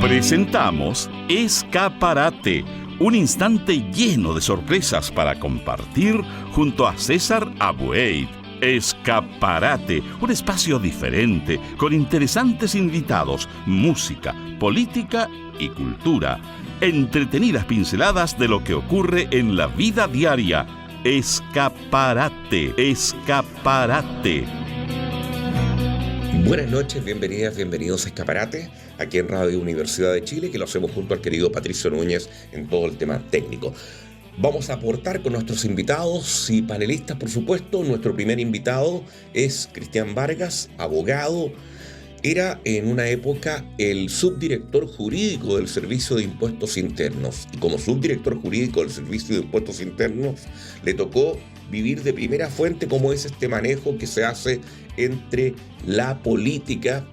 Presentamos Escaparate, un instante lleno de sorpresas para compartir junto a César Abueid. Escaparate, un espacio diferente, con interesantes invitados, música, política y cultura. Entretenidas pinceladas de lo que ocurre en la vida diaria. Escaparate, escaparate. Buenas noches, bienvenidas, bienvenidos a Escaparate, aquí en Radio Universidad de Chile, que lo hacemos junto al querido Patricio Núñez en todo el tema técnico. Vamos a aportar con nuestros invitados y panelistas, por supuesto. Nuestro primer invitado es Cristian Vargas, abogado. Era en una época el subdirector jurídico del Servicio de Impuestos Internos. Y como subdirector jurídico del Servicio de Impuestos Internos, le tocó vivir de primera fuente cómo es este manejo que se hace entre la política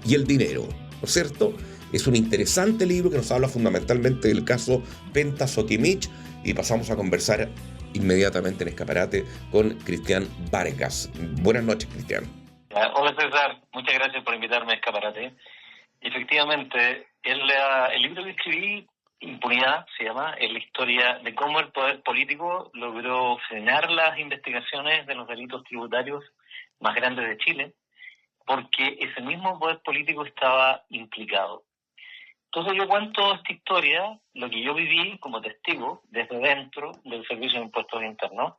y el dinero, ¿no es cierto? Es un interesante libro que nos habla fundamentalmente del caso Penta Soquimich, y pasamos a conversar inmediatamente en Escaparate con Cristian Vargas. Buenas noches, Cristian. Hola César, muchas gracias por invitarme a Escaparate. Efectivamente, el libro que escribí, Impunidad, se llama, es la historia de cómo el poder político logró frenar las investigaciones de los delitos tributarios más grandes de Chile, porque ese mismo poder político estaba implicado. Entonces yo cuento esta historia, lo que yo viví como testigo desde dentro del Servicio de Impuestos Internos,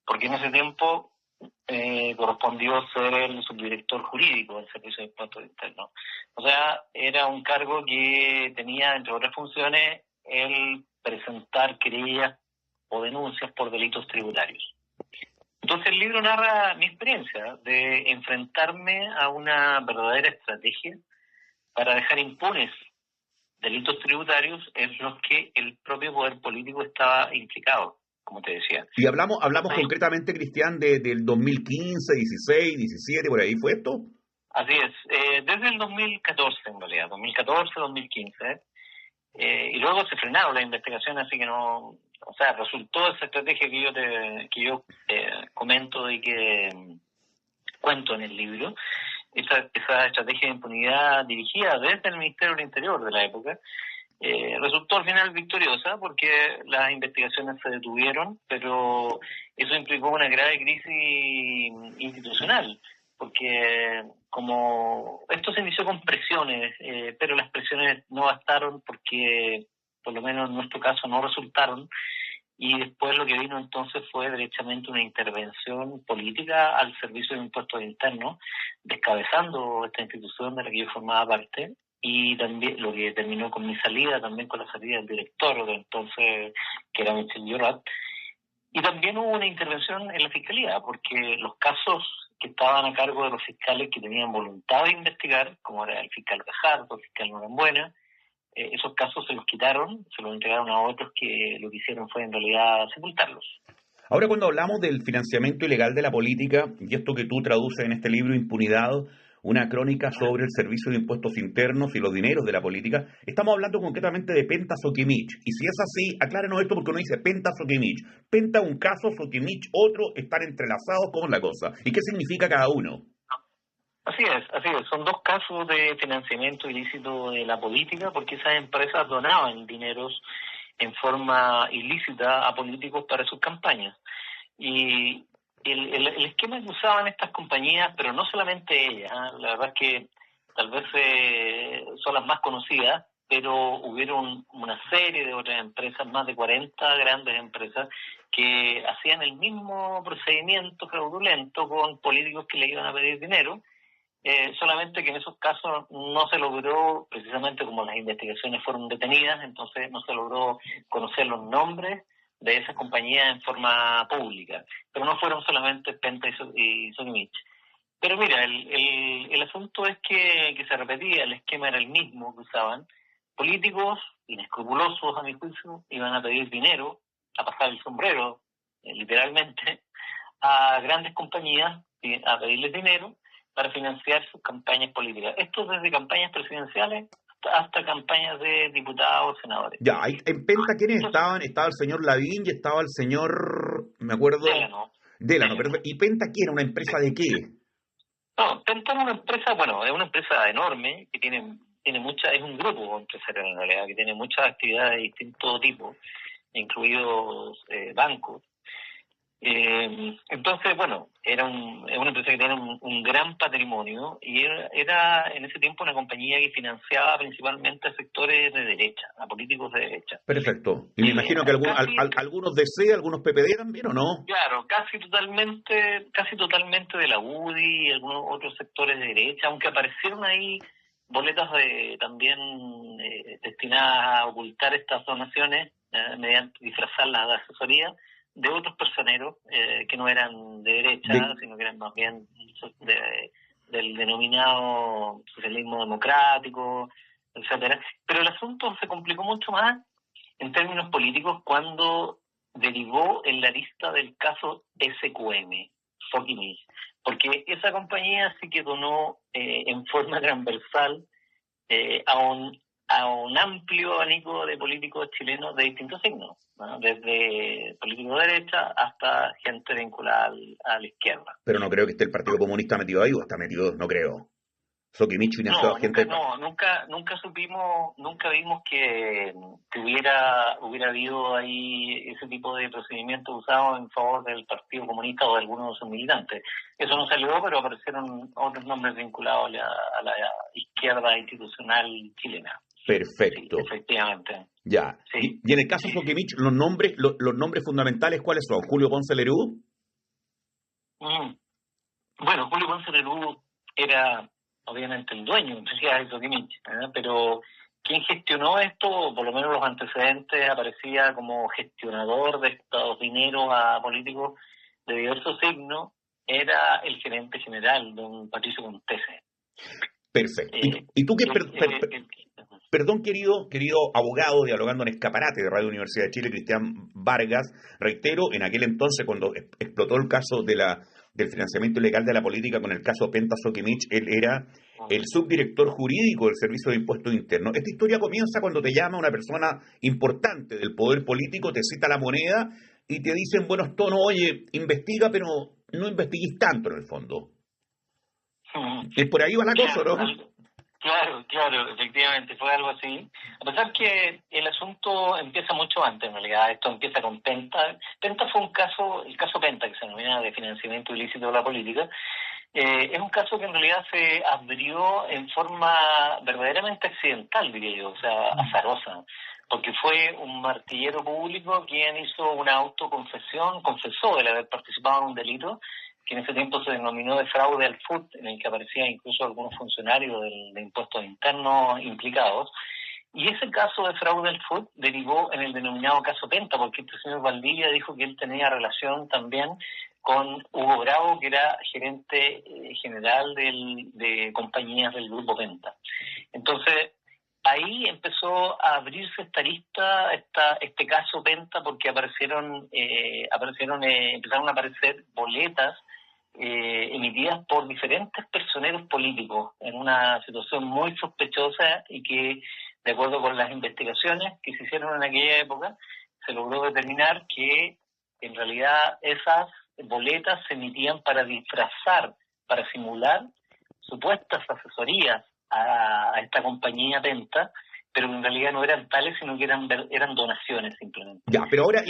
porque en ese tiempo correspondió ser el subdirector jurídico del Servicio de Impuestos Internos. O sea, era un cargo que tenía, entre otras funciones, el presentar querellas o denuncias por delitos tributarios. Entonces el libro narra mi experiencia de enfrentarme a una verdadera estrategia para dejar impunes delitos tributarios en los que el propio poder político estaba implicado, como te decía. Y hablamos concretamente, Cristian, del 2015, 16, 17, ¿por ahí fue esto? Así es, desde el 2014 en realidad, 2014, 2015, y luego se frenaron las investigaciones, así que no, o sea, resultó esa estrategia que yo comento y que cuento en el libro, esa estrategia de impunidad dirigida desde el Ministerio del Interior de la época, resultó al final victoriosa porque las investigaciones se detuvieron, pero eso implicó una grave crisis institucional, porque como esto se inició con presiones, pero las presiones no bastaron porque, por lo menos en nuestro caso, no resultaron, y después lo que vino entonces fue derechamente una intervención política al Servicio de Impuestos Internos, descabezando esta institución de la que yo formaba parte, y también lo que terminó con mi salida, también con la salida del director de entonces, que era Michel Llorat. Y también hubo una intervención en la Fiscalía, porque los casos que estaban a cargo de los fiscales que tenían voluntad de investigar, como era el fiscal Gajardo, el fiscal Norambuena, esos casos se los quitaron, se los entregaron a otros que lo que hicieron fue en realidad sepultarlos. Ahora, cuando hablamos del financiamiento ilegal de la política, y esto que tú traduces en este libro, Impunidad, una crónica sobre el Servicio de Impuestos Internos y los dineros de la política, estamos hablando concretamente de Penta Soquimich. Y si es así, aclárenos esto porque uno dice Penta Soquimich. Penta un caso, Soquimich otro, están entrelazados, ¿cómo es la cosa? ¿Y qué significa cada uno? Así es. Son dos casos de financiamiento ilícito de la política, porque esas empresas donaban dineros en forma ilícita a políticos para sus campañas. Y el esquema que usaban estas compañías, pero no solamente ellas, la verdad es que tal vez son las más conocidas, pero hubieron una serie de otras empresas, más de 40 grandes empresas, que hacían el mismo procedimiento fraudulento con políticos que le iban a pedir dinero. Solamente que en esos casos no se logró, precisamente como las investigaciones fueron detenidas, entonces no se logró conocer los nombres de esas compañías en forma pública, pero no fueron solamente Penta y Soquimich. Pero mira, el asunto es que se repetía, el esquema era el mismo que usaban. Políticos inescrupulosos, a mi juicio, iban a pedir dinero, a pasar el sombrero, literalmente, a grandes compañías, a pedirles dinero para financiar sus campañas políticas. Esto desde campañas presidenciales hasta campañas de diputados, senadores. Ya, en Penta, ¿quiénes estaban? Estaba el señor Lavín y estaba el señor, me acuerdo... Delano. Pero, ¿y Penta qué era? ¿Una empresa de qué? No, Penta es una empresa, bueno, es una empresa enorme que tiene es un grupo empresarial en realidad, que tiene muchas actividades de distinto tipo, incluidos bancos. Entonces, bueno, es una empresa que tiene un gran patrimonio y era en ese tiempo una compañía que financiaba principalmente a sectores de derecha, a políticos de derecha. Perfecto. Y me imagino que algunos DC, algunos PPD también, ¿o no? Claro, casi totalmente de la UDI y algunos otros sectores de derecha, aunque aparecieron ahí boletas también destinadas a ocultar estas donaciones mediante disfrazarlas de asesoría de otros personeros que no eran de derecha, sino que eran más bien del denominado socialismo democrático, etcétera. Pero el asunto se complicó mucho más en términos políticos cuando derivó en la lista del caso SQM, Sokimich, porque esa compañía sí que donó en forma transversal a un amplio abanico de políticos chilenos de distintos signos, ¿no? Desde políticos de derecha hasta gente vinculada a la izquierda. Pero no creo que esté el Partido Comunista metido ahí, o está metido, no creo. Sokimich financió a gente... Nunca vimos que hubiera habido ahí ese tipo de procedimientos usados en favor del Partido Comunista o de algunos de sus militantes. Eso no salió, pero aparecieron otros nombres vinculados a la izquierda institucional chilena. Perfecto. Sí, efectivamente. Ya. Sí. Y en el caso de Sokimich, los nombres fundamentales, ¿cuáles son? ¿Julio Ponce Lerú? Bueno, Julio Ponce Lerú era obviamente el dueño en realidad de Sokimich, pero quien gestionó esto, por lo menos los antecedentes, aparecía como gestionador de estos dineros a políticos de diversos signos, era el gerente general, don Patricio Montese. Perfecto. ¿Y tú qué... Perdón, querido abogado, dialogando en Escaparate de Radio Universidad de Chile, Cristian Vargas, reitero, en aquel entonces cuando explotó el caso del financiamiento ilegal de la política con el caso Penta Sokimich, él era el subdirector jurídico del Servicio de Impuestos Internos. Esta historia comienza cuando te llama una persona importante del poder político, te cita La Moneda y te dice en buenos tonos, oye, investiga, pero no investigues tanto en el fondo. Es por ahí va la cosa, ¿no? Claro, efectivamente, fue algo así. A pesar que el asunto empieza mucho antes, en realidad, esto empieza con Penta. Penta fue el caso Penta, que se denomina de financiamiento ilícito de la política. Es un caso que en realidad se abrió en forma verdaderamente accidental, diría yo, o sea, azarosa, porque fue un martillero público quien hizo una autoconfesión, confesó el haber participado en un delito que en ese tiempo se denominó de fraude al FUT, en el que aparecían incluso algunos funcionarios de impuestos internos implicados. Y ese caso de fraude al FUT derivó en el denominado caso Penta, porque este señor Valdivia dijo que él tenía relación también con Hugo Bravo, que era gerente general de compañías del grupo Penta. Entonces, ahí empezó a abrirse esta lista, este caso Penta, porque empezaron a aparecer boletas emitidas por diferentes personeros políticos en una situación muy sospechosa y que, de acuerdo con las investigaciones que se hicieron en aquella época, se logró determinar que en realidad esas boletas se emitían para disfrazar, para simular supuestas asesorías a esta compañía Penta, pero en realidad no eran tales, sino que eran donaciones simplemente. Ya, pero ahora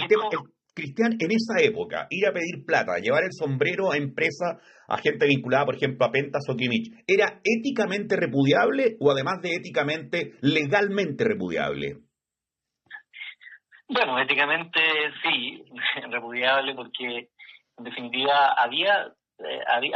Cristian, en esa época, ir a pedir plata, llevar el sombrero a empresas, a gente vinculada, por ejemplo, a Penta Sokimich, ¿era éticamente repudiable o además de éticamente, legalmente repudiable? Bueno, éticamente sí, repudiable, porque en definitiva había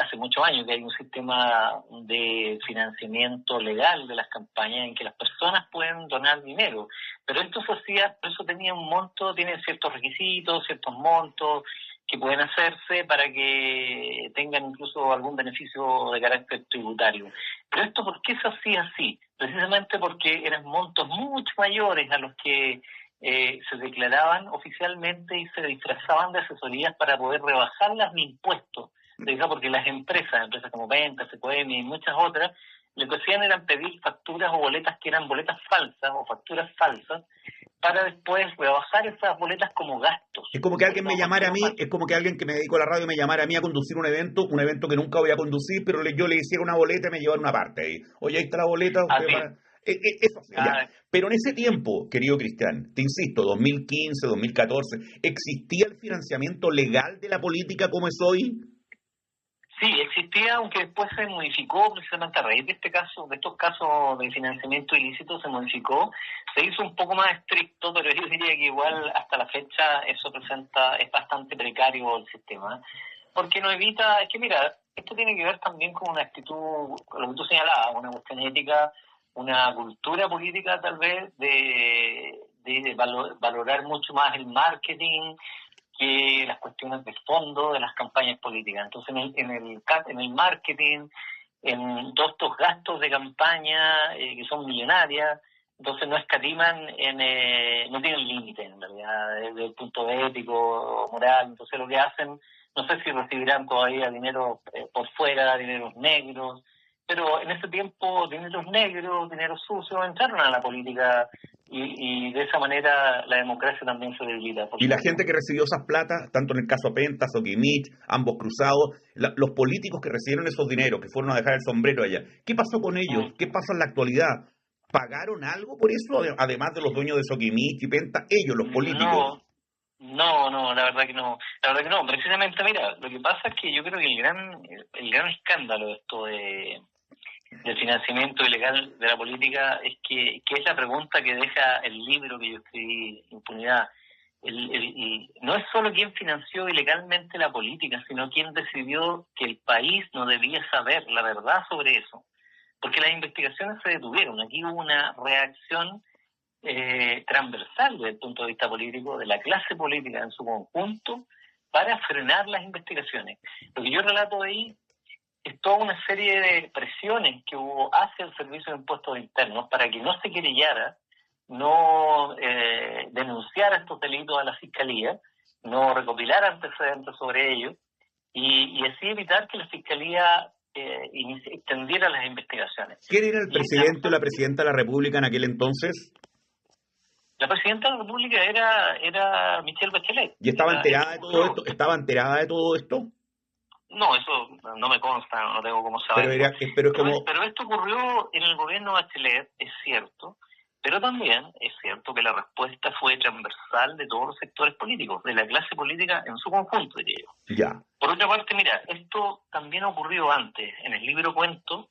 hace muchos años que hay un sistema de financiamiento legal de las campañas en que las personas pueden donar dinero, pero esto se hacía, por eso tenía un monto, tiene ciertos requisitos, ciertos montos que pueden hacerse para que tengan incluso algún beneficio de carácter tributario. Pero esto, ¿por qué se hacía así? Precisamente porque eran montos mucho mayores a los que se declaraban oficialmente y se disfrazaban de asesorías para poder rebajarlas de impuestos. Porque las empresas como Penta, SQM y muchas otras, lo que hacían eran pedir facturas o boletas que eran boletas falsas o facturas falsas para después rebajar esas boletas como gastos. Es como que alguien me llamara a mí, es como que alguien que me dedicó a la radio me llamara a mí a conducir un evento que nunca voy a conducir, pero yo le hiciera una boleta y me llevara una parte ahí. Oye, ahí está la boleta. Eso hacía, ya. Ah, Pero en ese tiempo, querido Cristian, te insisto, 2015, 2014, ¿existía el financiamiento legal de la política como es hoy? sí, existía, aunque después se modificó precisamente a raíz de este caso, de estos casos de financiamiento ilícito, se modificó, se hizo un poco más estricto, pero yo diría que igual hasta la fecha eso es bastante precario el sistema, porque no evita, es que mira, esto tiene que ver también con una actitud, con lo que tú señalabas, una cuestión ética, una cultura política tal vez de valorar mucho más el marketing que las cuestiones de fondo de las campañas políticas. Entonces, en el marketing, en todos estos gastos de campaña que son millonarias, entonces no escatiman, no tienen límite en realidad, desde el punto ético, moral. Entonces lo que hacen, no sé si recibirán todavía dinero por fuera, dineros negros, pero en ese tiempo dineros negros, dineros sucios, entraron a la política y de esa manera la democracia también se debilita, por Y la supuesto. gente que recibió esas plata, tanto en el caso Penta, Soquimich, ambos cruzados, los políticos que recibieron esos dineros, que fueron a dejar el sombrero allá, ¿qué pasó con ellos? ¿Qué pasa en la actualidad? ¿Pagaron algo por eso? Además de los dueños de Soquimich y Penta, ellos, los políticos. No, no, la verdad que no. La verdad que no. Precisamente, mira, lo que pasa es que yo creo que el gran escándalo de esto del financiamiento ilegal de la política es que es la pregunta que deja el libro que yo escribí, Impunidad. No es solo quién financió ilegalmente la política, sino quién decidió que el país no debía saber la verdad sobre eso. Porque las investigaciones se detuvieron. Aquí hubo una reacción transversal desde el punto de vista político, de la clase política en su conjunto, para frenar las investigaciones. Lo que yo relato ahí es toda una serie de presiones que hubo hacia el Servicio de Impuestos Internos para que no se querellara, no denunciara estos delitos a la Fiscalía, no recopilara antecedentes sobre ellos y así evitar que la Fiscalía extendiera las investigaciones. ¿Quién era el Y la presidente o la presidenta de la República en aquel entonces? presidenta de la República era Michelle Bachelet. ¿Y estaba enterada de todo esto? ¿Estaba enterada de todo esto? No, eso no me consta, no tengo cómo Pero, saberlo. pero es como... Pero esto ocurrió en el gobierno de Bachelet, es cierto, pero también es cierto que la respuesta fue transversal de todos los sectores políticos, de la clase política en su conjunto, diría yo. Ya. Por otra parte, mira, esto también ocurrió antes. En el libro cuento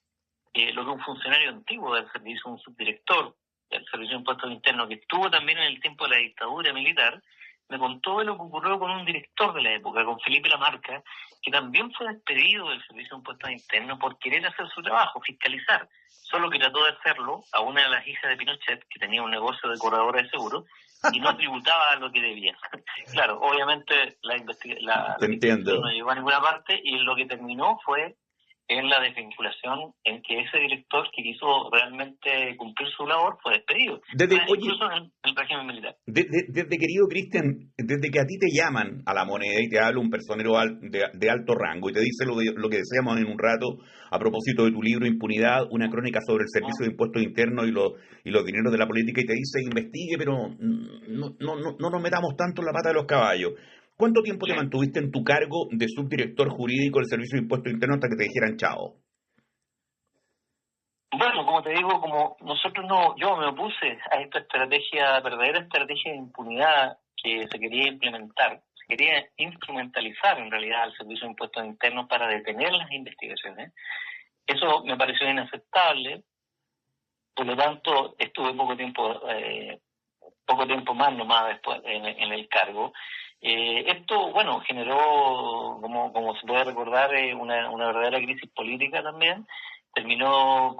lo que un funcionario antiguo del servicio, un subdirector del Servicio de Impuestos Internos, que estuvo también en el tiempo de la dictadura militar, me contó de lo que ocurrió con un director de la época, con Felipe Lamarca, que también fue despedido del Servicio de Impuestos Internos por querer hacer su trabajo, fiscalizar, solo que trató de hacerlo a una de las hijas de Pinochet, que tenía un negocio de corredora de seguros, y no tributaba lo que debía. Claro, obviamente la investigación no llegó a ninguna parte y lo que terminó fue en la desvinculación, en que ese director que quiso realmente cumplir su labor fue despedido, incluso en el régimen militar. Desde, querido Cristian, desde que a ti te llaman a la moneda y te habla un personero de alto rango y te dice lo que decíamos en un rato a propósito de tu libro Impunidad, una crónica sobre el Servicio de Impuestos Internos y los dineros de la política, y te dice investigue, pero no nos metamos tanto en la pata de los caballos. ¿Cuánto tiempo te mantuviste en tu cargo de subdirector jurídico del Servicio de Impuestos Internos hasta que te dijeran chao? Bueno, como te digo, como yo me opuse a esta verdadera estrategia de impunidad que se quería implementar, se quería instrumentalizar en realidad al Servicio de Impuestos Internos para detener las investigaciones. Eso me pareció inaceptable, por lo tanto estuve poco tiempo más nomás después en el cargo. Esto, bueno, generó, como se puede recordar, una verdadera crisis política también. Terminó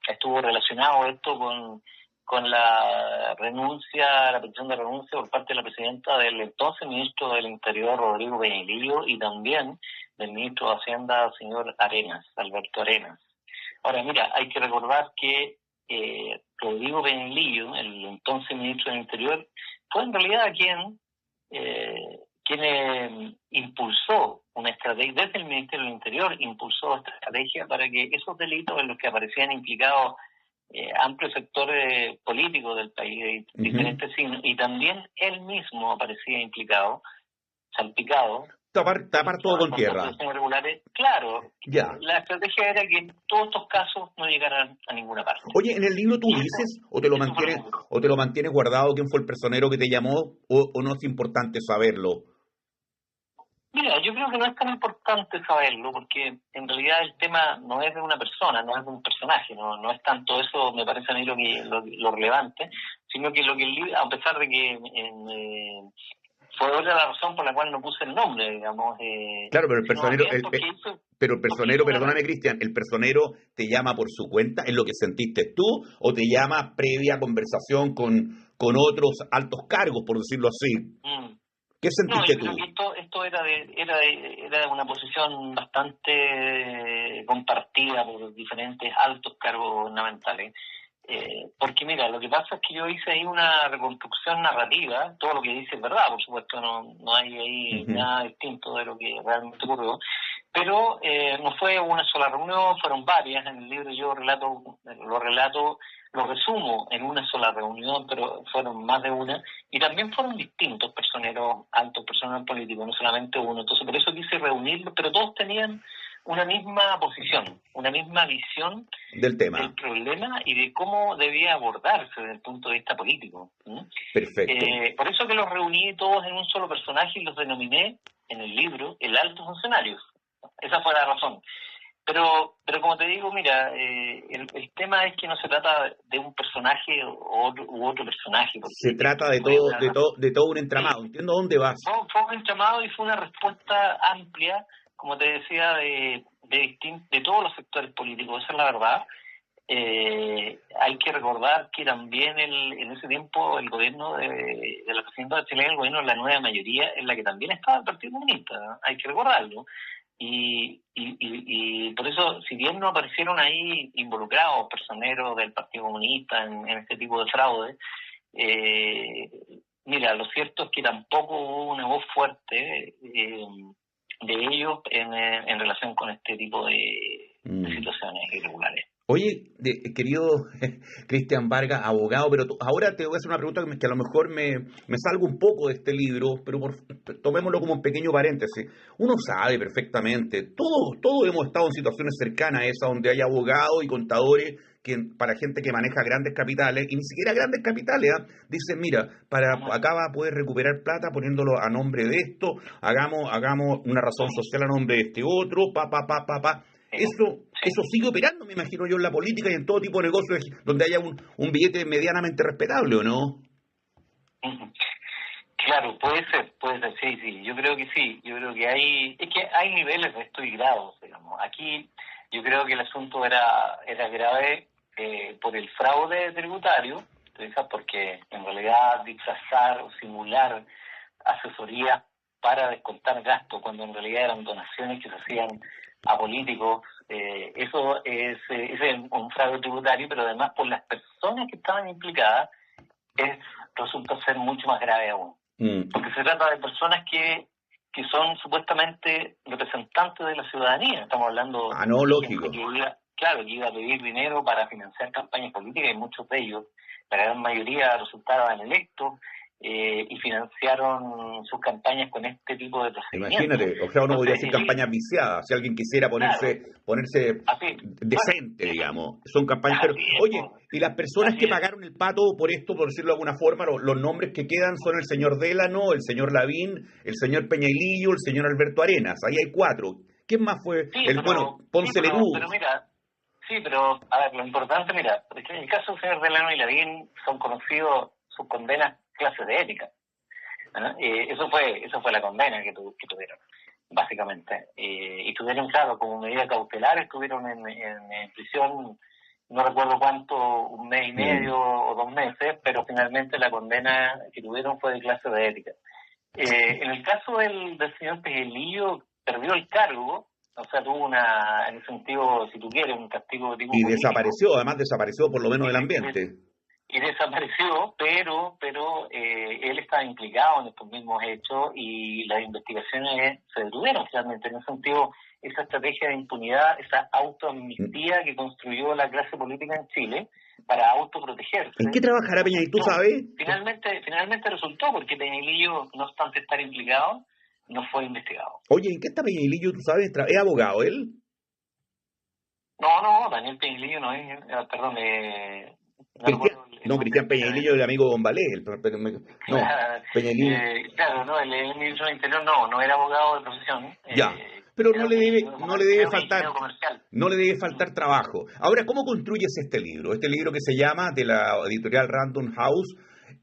estuvo relacionado esto con la petición de renuncia por parte de la presidenta del entonces ministro del Interior, Rodrigo Peñalillo, y también del ministro de Hacienda, señor Alberto Arenas. Ahora, mira, hay que recordar que Rodrigo Peñalillo, el entonces ministro del Interior, fue en realidad quien impulsó una estrategia, desde el Ministerio del Interior impulsó esta estrategia para que esos delitos en los que aparecían implicados amplios sectores políticos del país, diferentes signos, y también él mismo aparecía implicado, salpicado. tapar todo con tierra. Irregulares, claro, Ya. la estrategia era que todos estos casos no llegaran a ninguna parte. Oye, ¿en el libro tú dices o te lo mantienes guardado quién fue el personero que te llamó o no es importante saberlo? Mira, yo creo que no es tan importante saberlo, porque en realidad el tema no es de una persona, no es de un personaje, no es tanto eso, me parece a mí lo relevante, sino que lo que el libro, a pesar de que fue otra la razón por la cual no puse el nombre, digamos. Claro, pero el personero, perdóname, Cristian, ¿el personero te llama por su cuenta? ¿Es lo que sentiste tú? ¿O te llama previa conversación con otros altos cargos, por decirlo así? ¿Qué sentiste tú? Yo creo que esto era de una posición bastante compartida por diferentes altos cargos gubernamentales. Porque mira, lo que pasa es que yo hice ahí una reconstrucción narrativa, todo lo que dice es verdad, por supuesto, no hay ahí nada distinto de lo que realmente ocurrió, pero no fue una sola reunión, fueron varias. En el libro yo lo resumo en una sola reunión, pero fueron más de una, y también fueron distintos personeros, altos personeros políticos, no solamente uno. Entonces por eso quise reunirlos, pero todos tenían una misma posición, una misma visión del tema, del problema y de cómo debía abordarse desde el punto de vista político. Perfecto. Por eso que los reuní todos en un solo personaje y los denominé en el libro el alto funcionario. Esa fue la razón. Pero como te digo, mira, el tema es que no se trata de un personaje u otro personaje. Se trata de todo un entramado. Sí. Entiendo dónde vas. Fue un entramado y fue una respuesta amplia, como te decía, de todos los sectores políticos. Esa es la verdad. Hay que recordar que también en ese tiempo el gobierno de la presidenta chilena, el gobierno de la nueva mayoría, en la que también estaba el Partido Comunista, ¿no? Hay que recordarlo. Y por eso, si bien no aparecieron ahí involucrados personeros del Partido Comunista en este tipo de fraude, mira, lo cierto es que tampoco hubo una voz fuerte de ellos en relación con este tipo de situaciones irregulares. Oye, querido Cristian Vargas, abogado, pero ahora te voy a hacer una pregunta que a lo mejor me salgo un poco de este libro, pero tomémoslo como un pequeño paréntesis. Uno sabe perfectamente, todos hemos estado en situaciones cercanas a esa, donde hay abogados y contadores que para gente que maneja grandes capitales, y ni siquiera grandes capitales, dicen, mira, acá va a poder recuperar plata poniéndolo a nombre de esto, hagamos una razón social a nombre de este otro, Eso sigue operando, me imagino yo, en la política y en todo tipo de negocios donde haya un billete medianamente respetable, ¿o no? Claro, puede ser, sí, yo creo que sí, yo creo que hay niveles de esto y grados, digamos. Aquí yo creo que el asunto era grave por el fraude tributario, porque en realidad disfrazar o simular asesorías para descontar gastos cuando en realidad eran donaciones que se hacían a políticos, eso es un fraude tributario, pero además por las personas que estaban implicadas resulta ser mucho más grave aún. Porque se trata de personas que son supuestamente representantes de la ciudadanía. Estamos hablando de gente que iba a pedir dinero para financiar campañas políticas, y muchos de ellos, la gran mayoría, resultaban electos y financiaron sus campañas con este tipo de procedimientos. Imagínate, o sea, uno podría decir campañas viciadas, si alguien quisiera ponerse decente, digamos. Son campañas, pero oye, y las personas que pagaron el pato por esto, por decirlo de alguna forma, los nombres que quedan son el señor Délano, el señor Lavín, el señor Peñailillo, el señor Alberto Arenas. Ahí hay 4. ¿Quién más fue? Ponce Lerú. Pero mira, pero a ver, lo importante, mira, es que en el caso del señor Délano y Lavín son conocidos sus condenas clases de ética. Eso fue la condena que tuvieron, básicamente. Y tuvieron, claro, como medida cautelar, estuvieron en prisión, no recuerdo cuánto, 1 mes y medio o 2 meses, pero finalmente la condena que tuvieron fue de clase de ética. En el caso del señor Peñailillo, perdió el cargo, o sea, tuvo en el sentido, si tú quieres, un castigo de tipo y político. Además desapareció por lo menos del ambiente. Y desapareció, pero él estaba implicado en estos mismos hechos y las investigaciones se detuvieron finalmente. En ese sentido, esa estrategia de impunidad, esa autoamnistía que construyó la clase política en Chile para autoprotegerse. ¿En qué trabajará Peñailillo? ¿Tú sabes? Finalmente resultó, porque Peñailillo, no obstante estar implicado, no fue investigado. Oye, ¿en qué está Peñalillo, tú sabes? ¿Es abogado él? No, Daniel Peñalillo no es, perdón, no Cristian, recuerdo el no, nombre Cristian entero de Peñalillo, él. el amigo Bombalé. No, Peñalillo, Claro, no, el ministro del Interior no era abogado de profesión, ya. Pero era un ingeniero, creo que faltar, ingeniero comercial. no le debe faltar trabajo. Ahora, ¿cómo construyes este libro? Este libro que se llama, de la editorial Random House,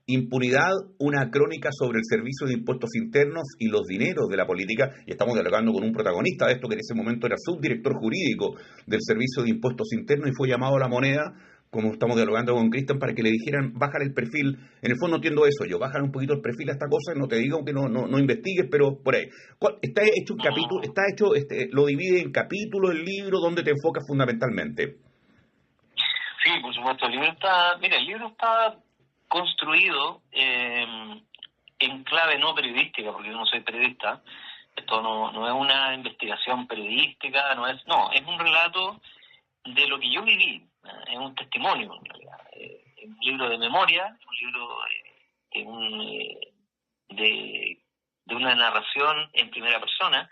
Impunidad, una crónica sobre el servicio de impuestos internos y los dineros de la política, y estamos dialogando con un protagonista de esto que en ese momento era subdirector jurídico del servicio de impuestos internos y fue llamado a la moneda, como estamos dialogando con Cristian, para que le dijeran, bájale el perfil. En el fondo entiendo eso yo, bájale un poquito el perfil a esta cosa, no te digo que no investigues, pero por ahí. Está hecho un capítulo, lo divide en capítulos el libro, donde te enfocas fundamentalmente. Sí, por supuesto, el libro está construido en clave no periodística, porque yo no soy periodista. Esto no es una investigación periodística, es un relato de lo que yo viví, es un testimonio en realidad, es un libro de memoria, es un libro de una narración en primera persona,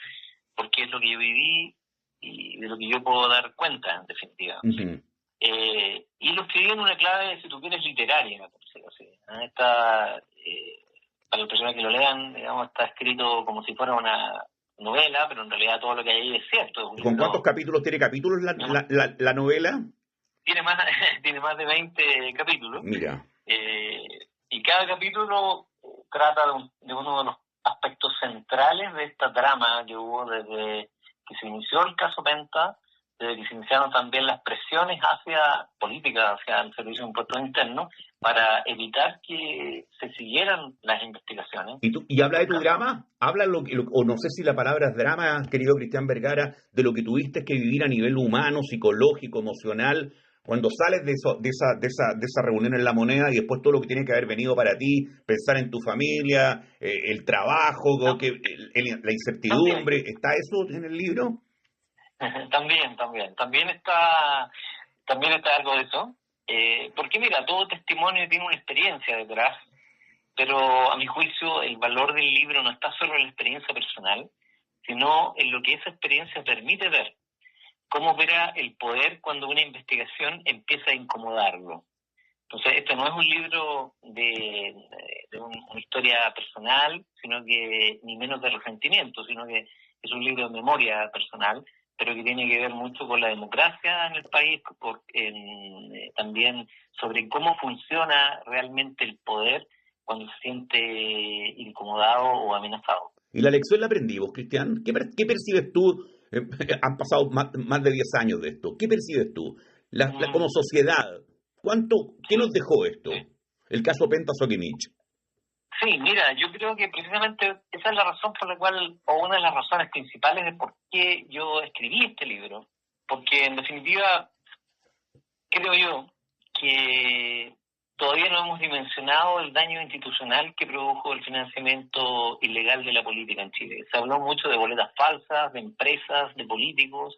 porque es lo que yo viví y de lo que yo puedo dar cuenta, en definitiva. Uh-huh. Y lo escribí en una clave, si tú quieres, literaria, por decirlo así. Para las personas que lo lean, digamos, está escrito como si fuera una novela, pero en realidad todo lo que hay ahí es cierto. ¿Con cuántos capítulos tiene la novela? Tiene más de 20 capítulos. Mira. Y cada capítulo trata de uno de los aspectos centrales de esta trama que hubo desde que se inició el caso Penta, desde que se iniciaron también las presiones políticas hacia el Servicio de Impuestos Internos para evitar que se siguieran las investigaciones. ¿Y habla de tu drama? ¿Habla o no sé si la palabra es drama, querido Cristian Vergara, de lo que tuviste que vivir a nivel humano, psicológico, emocional, cuando sales de esa reunión en La Moneda y después todo lo que tiene que haber venido para ti, pensar en tu familia, el trabajo, la incertidumbre? También. ¿Está eso en el libro? También está algo de eso, porque mira, todo testimonio tiene una experiencia detrás, pero a mi juicio el valor del libro no está solo en la experiencia personal, sino en lo que esa experiencia permite ver, cómo opera el poder cuando una investigación empieza a incomodarlo. Entonces, esto no es un libro de una historia personal, sino que ni menos de resentimiento, sino que es un libro de memoria personal, pero que tiene que ver mucho con la democracia en el país, también sobre cómo funciona realmente el poder cuando se siente incomodado o amenazado. ¿Y la lección la aprendimos, Cristian? ¿Qué percibes tú? Han pasado más de 10 años de esto. ¿Qué percibes tú? Como sociedad, ¿qué nos dejó esto? El caso Penta Soquimich. Sí, mira, yo creo que precisamente esa es la razón por la cual, o una de las razones principales de por qué yo escribí este libro. Porque en definitiva, creo yo que todavía no hemos dimensionado el daño institucional que produjo el financiamiento ilegal de la política en Chile. Se habló mucho de boletas falsas, de empresas, de políticos,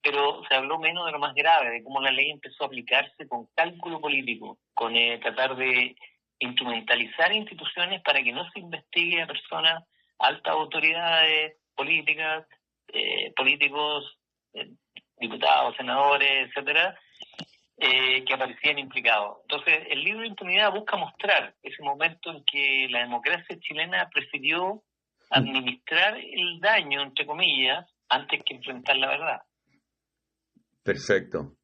pero se habló menos de lo más grave, de cómo la ley empezó a aplicarse con cálculo político, con tratar de instrumentalizar instituciones para que no se investigue a personas, altas autoridades políticas, políticos, diputados, senadores, etcétera, que aparecían implicados. Entonces, el libro de Impunidad busca mostrar ese momento en que la democracia chilena prefirió administrar el daño, entre comillas, antes que enfrentar la verdad. Perfecto.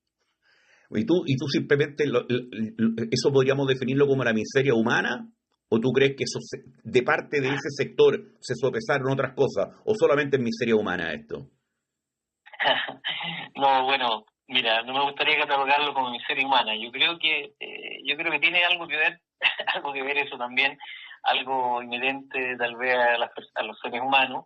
¿Y tú simplemente eso podríamos definirlo como la miseria humana? ¿O tú crees que eso de parte de ese sector se sopesaron otras cosas? ¿O solamente es miseria humana esto? No, bueno, mira, no me gustaría catalogarlo como miseria humana. Yo creo que tiene algo que ver, algo que ver eso también, algo inherente tal vez a los seres humanos.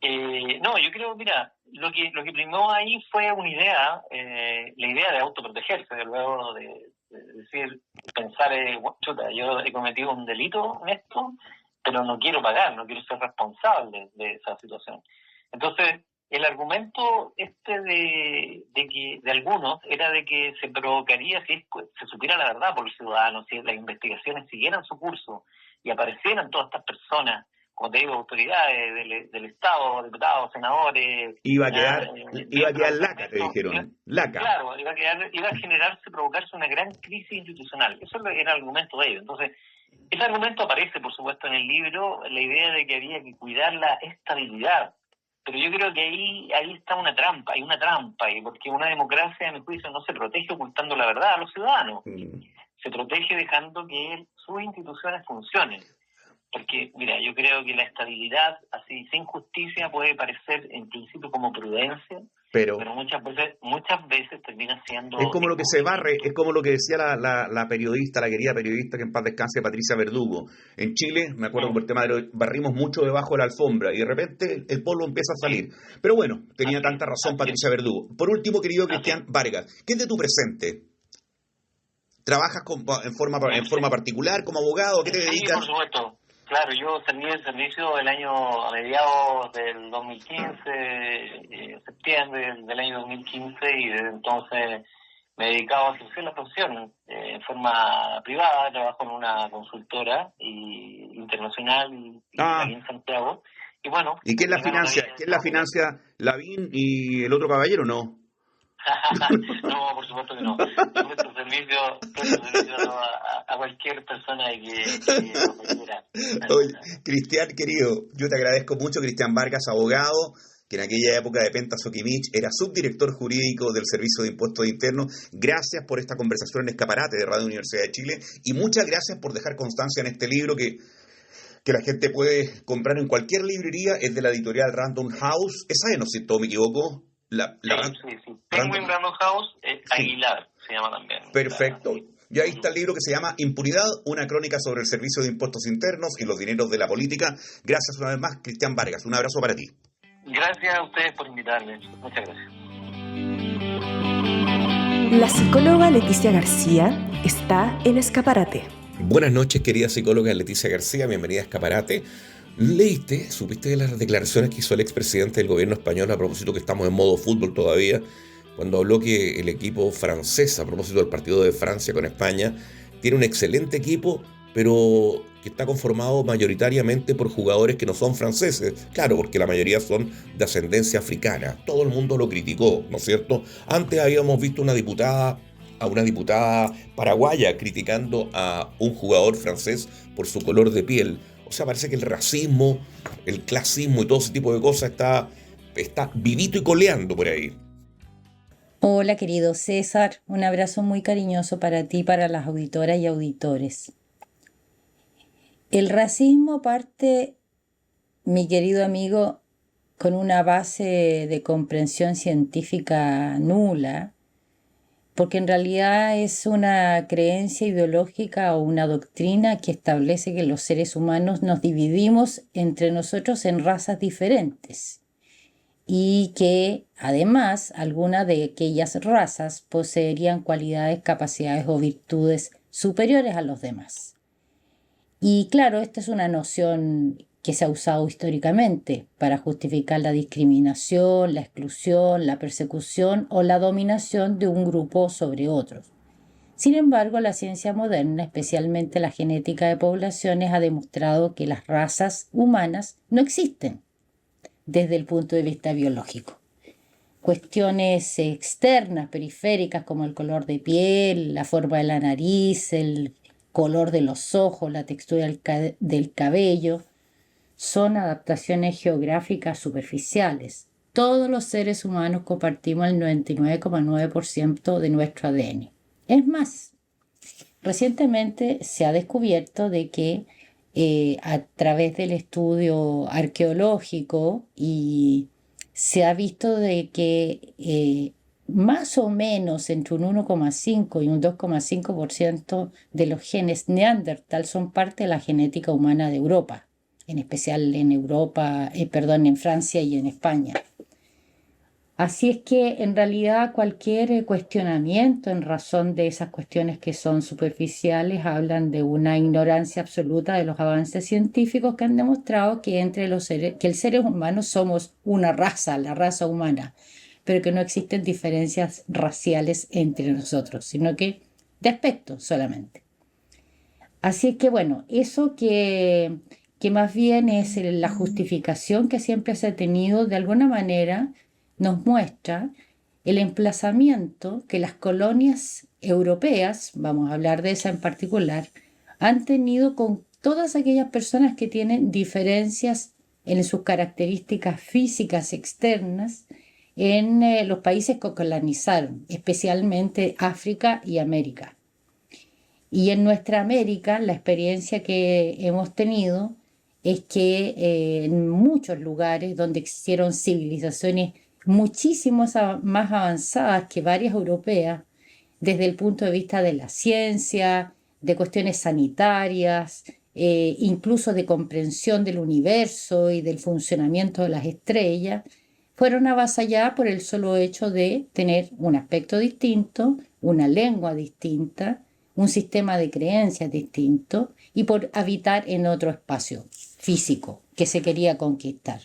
No, yo creo, mira, lo que primó ahí fue una idea, la idea de autoprotegerse, de luego de decir, pensar, chuta, yo he cometido un delito en esto, pero no quiero pagar, no quiero ser responsable de esa situación. Entonces, el argumento de algunos era de que se provocaría, si se supiera la verdad por los ciudadanos, si las investigaciones siguieran su curso y aparecieran todas estas personas como te digo, autoridades del Estado, diputados, senadores. Iba a quedar laca, te dijeron. Laca. Claro, iba a provocarse una gran crisis institucional. Eso era el argumento de ellos. Entonces, ese argumento aparece, por supuesto, en el libro, la idea de que había que cuidar la estabilidad. Pero yo creo que ahí está una trampa, y porque una democracia, a mi juicio, no se protege ocultando la verdad a los ciudadanos. Se protege dejando que sus instituciones funcionen. Porque, mira, yo creo que la estabilidad, así, sin justicia, puede parecer en principio como prudencia, pero muchas veces termina siendo... Es como lo que se barre, es como lo que decía la periodista, la querida periodista que en paz descanse, Patricia Verdugo. En Chile, me acuerdo por el tema de barrimos mucho debajo de la alfombra y de repente el polvo empieza a salir. Pero bueno, tenía tanta razón Patricia Verdugo. Por último, querido Cristian Vargas, ¿qué es de tu presente? ¿Trabajas en forma particular como abogado? ¿A qué te dedicas? Sí, por supuesto. Claro, yo salí del servicio a mediados del 2015, septiembre del año 2015, y desde entonces me he dedicado a ejercer la profesión en forma privada. Trabajo en una consultora internacional aquí en Santiago. Y bueno. ¿Y quién la financia? ¿Quién la financia? ¿Lavín y el otro caballero, no? No, por supuesto que no. Yo presto servicio a cualquier persona que lo quiera. Oye, Cristian, querido, yo te agradezco mucho, Cristian Vargas, abogado, que en aquella época de Penta Soquimich era subdirector jurídico del Servicio de Impuestos Internos. Gracias por esta conversación en Escaparate de Radio Universidad de Chile, y muchas gracias por dejar constancia en este libro que la gente puede comprar en cualquier librería. Es de la editorial Random House. Esa es, no sé si todo me equivoco. Sí. Penguin Random House, Aguilar se llama también. Perfecto. Y ahí está el libro que se llama Impunidad, una crónica sobre el Servicio de Impuestos Internos y los dineros de la política. Gracias una vez más, Cristian Vargas. Un abrazo para ti. Gracias a ustedes por invitarme. Muchas gracias. La psicóloga Leticia García está en Escaparate. Buenas noches, querida psicóloga Leticia García. Bienvenida a Escaparate. ¿Supiste de las declaraciones que hizo el expresidente del gobierno español a propósito que estamos en modo fútbol todavía? Cuando habló que el equipo francés, a propósito del partido de Francia con España, tiene un excelente equipo, pero que está conformado mayoritariamente por jugadores que no son franceses. Claro, porque la mayoría son de ascendencia africana. Todo el mundo lo criticó, ¿no es cierto? Antes habíamos visto a una diputada paraguaya criticando a un jugador francés por su color de piel. O sea, parece que el racismo, el clasismo y todo ese tipo de cosas está vivito y coleando por ahí. Hola, querido César. Un abrazo muy cariñoso para ti y para las auditoras y auditores. El racismo parte, mi querido amigo, con una base de comprensión científica nula, porque en realidad es una creencia ideológica o una doctrina que establece que los seres humanos nos dividimos entre nosotros en razas diferentes y que además algunas de aquellas razas poseerían cualidades, capacidades o virtudes superiores a los demás. Y claro, esta es una noción que se ha usado históricamente para justificar la discriminación, la exclusión, la persecución o la dominación de un grupo sobre otros. Sin embargo, la ciencia moderna, especialmente la genética de poblaciones, ha demostrado que las razas humanas no existen desde el punto de vista biológico. Cuestiones externas, periféricas, como el color de piel, la forma de la nariz, el color de los ojos, la textura del cabello, son adaptaciones geográficas superficiales. Todos los seres humanos compartimos el 99,9% de nuestro ADN. Es más, recientemente se ha descubierto de que a través del estudio arqueológico se ha visto de que más o menos entre un 1,5 y un 2,5% de los genes neandertal son parte de la genética humana de Europa, en especial en Francia y en España. Así es que en realidad cualquier cuestionamiento en razón de esas cuestiones que son superficiales hablan de una ignorancia absoluta de los avances científicos que han demostrado que que el seres humanos somos una raza, la raza humana, pero que no existen diferencias raciales entre nosotros, sino que de aspecto solamente. Así es que bueno, eso que que más bien es la justificación que siempre se ha tenido, de alguna manera nos muestra el emplazamiento que las colonias europeas, vamos a hablar de esa en particular, han tenido con todas aquellas personas que tienen diferencias en sus características físicas externas en los países que colonizaron, especialmente África y América. Y en nuestra América, la experiencia que hemos tenido es que en muchos lugares donde existieron civilizaciones muchísimo más avanzadas que varias europeas, desde el punto de vista de la ciencia, de cuestiones sanitarias, incluso de comprensión del universo y del funcionamiento de las estrellas, fueron avasalladas por el solo hecho de tener un aspecto distinto, una lengua distinta, un sistema de creencias distinto y por habitar en otro espacio físico que se quería conquistar.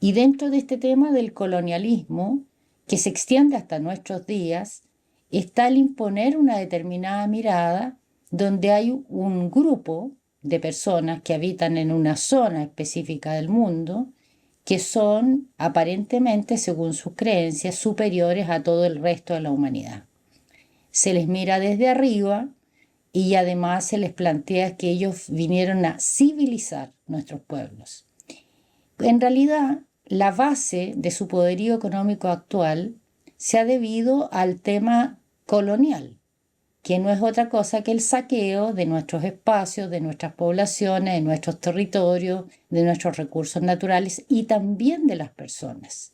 Y dentro de este tema del colonialismo, que se extiende hasta nuestros días, está el imponer una determinada mirada donde hay un grupo de personas que habitan en una zona específica del mundo que son aparentemente, según sus creencias, superiores a todo el resto de la humanidad. Se les mira desde arriba y además se les plantea que ellos vinieron a civilizar nuestros pueblos. En realidad, la base de su poderío económico actual se ha debido al tema colonial, que no es otra cosa que el saqueo de nuestros espacios, de nuestras poblaciones, de nuestros territorios, de nuestros recursos naturales y también de las personas.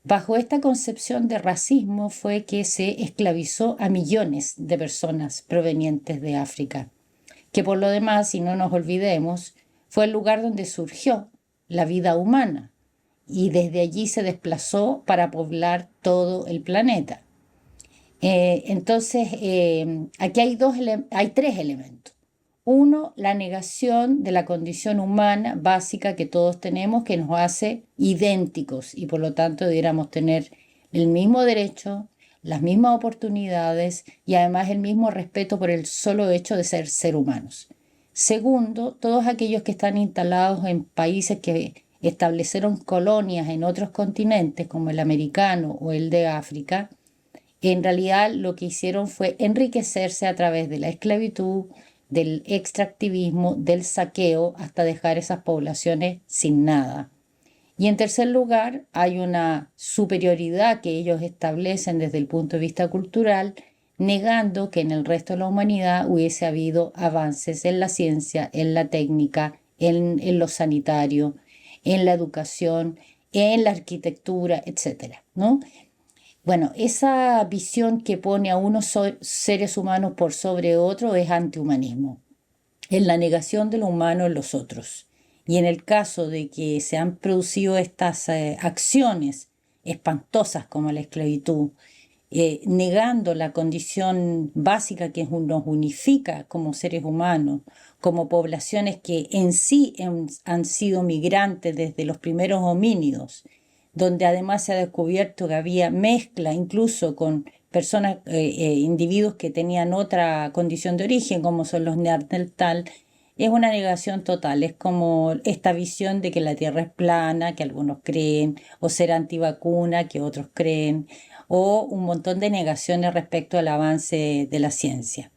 Bajo esta concepción de racismo fue que se esclavizó a millones de personas provenientes de África, que por lo demás, y no nos olvidemos, fue el lugar donde surgió la vida humana y desde allí se desplazó para poblar todo el planeta. Entonces, aquí hay tres elementos. Uno, la negación de la condición humana básica que todos tenemos, que nos hace idénticos y por lo tanto debiéramos tener el mismo derecho, las mismas oportunidades y además el mismo respeto por el solo hecho de ser humanos. Segundo, todos aquellos que están instalados en países que establecieron colonias en otros continentes, como el americano o el de África, en realidad lo que hicieron fue enriquecerse a través de la esclavitud, del extractivismo, del saqueo, hasta dejar esas poblaciones sin nada. Y en tercer lugar, hay una superioridad que ellos establecen desde el punto de vista cultural, negando que en el resto de la humanidad hubiese habido avances en la ciencia, en la técnica, en lo sanitario, en la educación, en la arquitectura, etc., ¿no? Bueno, esa visión que pone a unos seres humanos por sobre otros es antihumanismo, es la negación de lo humano en los otros. Y en el caso de que se han producido estas acciones espantosas como la esclavitud, negando la condición básica que nos unifica como seres humanos, como poblaciones que en sí han sido migrantes desde los primeros homínidos, donde además se ha descubierto que había mezcla incluso con personas, individuos que tenían otra condición de origen, como son los neandertal, es una negación total. Es como esta visión de que la Tierra es plana, que algunos creen, o ser antivacuna, que otros creen, o un montón de negaciones respecto al avance de la ciencia.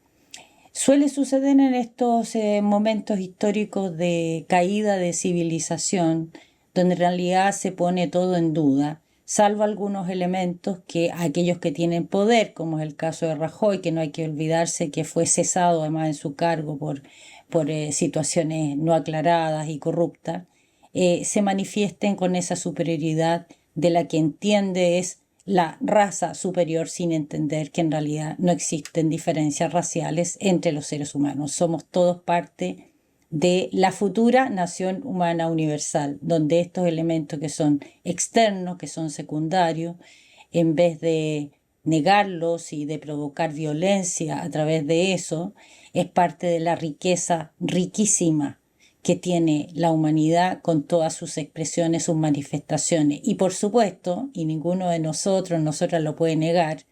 Suele suceder en estos momentos históricos de caída de civilización, donde en realidad se pone todo en duda, salvo algunos elementos que aquellos que tienen poder, como es el caso de Rajoy, que no hay que olvidarse que fue cesado además en su cargo por situaciones no aclaradas y corruptas, se manifiesten con esa superioridad de la que entiende es la raza superior, sin entender que en realidad no existen diferencias raciales entre los seres humanos. Somos todos parte de la futura nación humana universal, donde estos elementos que son externos, que son secundarios, en vez de negarlos y de provocar violencia a través de eso, es parte de la riqueza riquísima que tiene la humanidad con todas sus expresiones, sus manifestaciones. Y por supuesto, y ninguno de nosotras lo puede negar,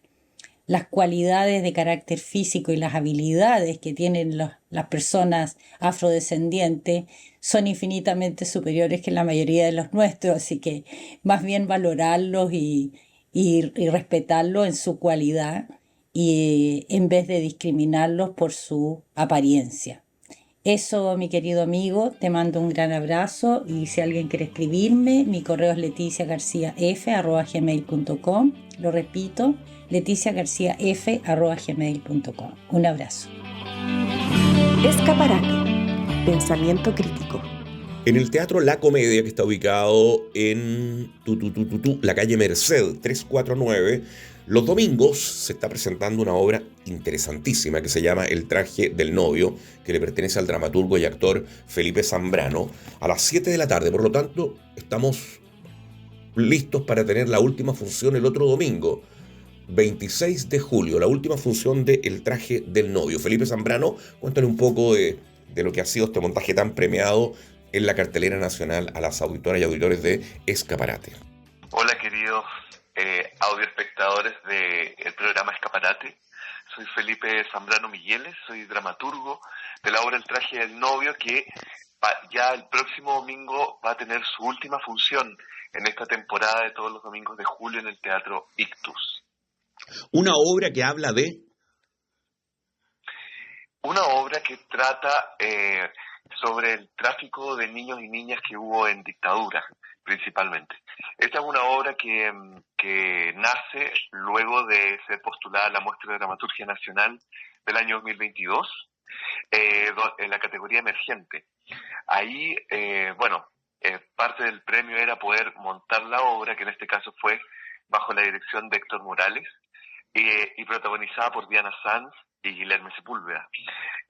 las cualidades de carácter físico y las habilidades que tienen las personas afrodescendientes son infinitamente superiores que la mayoría de los nuestros, así que más bien valorarlos y respetarlos en su cualidad y en vez de discriminarlos por su apariencia. Eso, mi querido amigo, te mando un gran abrazo y si alguien quiere escribirme, mi correo es leticiagarciaf@gmail.com. Lo repito, leticiagarciaf@gmail.com. Un abrazo. Escaparate. Pensamiento crítico. En el Teatro La Comedia, que está ubicado en la calle Merced 349, los domingos se está presentando una obra interesantísima que se llama El traje del novio, que le pertenece al dramaturgo y actor Felipe Zambrano, a las 7 de la tarde. Por lo tanto, estamos listos para tener la última función el otro domingo, 26 de julio, la última función de El traje del novio. Felipe Zambrano, cuéntale un poco de lo que ha sido este montaje tan premiado en la cartelera nacional a las auditoras y auditores de Escaparate. Hola, queridos audioespectadores del programa Escaparate. Soy Felipe Zambrano Migueles, soy dramaturgo de la obra El traje del novio, que ya el próximo domingo va a tener su última función en esta temporada de todos los domingos de julio en el Teatro Ictus. Una obra que habla de... Una obra que trata sobre el tráfico de niños y niñas que hubo en dictadura, principalmente. Esta es una obra que nace luego de ser postulada a la Muestra de Dramaturgia Nacional del año 2022, en la categoría emergente. Ahí, parte del premio era poder montar la obra, que en este caso fue bajo la dirección de Héctor Morales, y protagonizada por Diana Sanz y Guilherme Sepúlveda.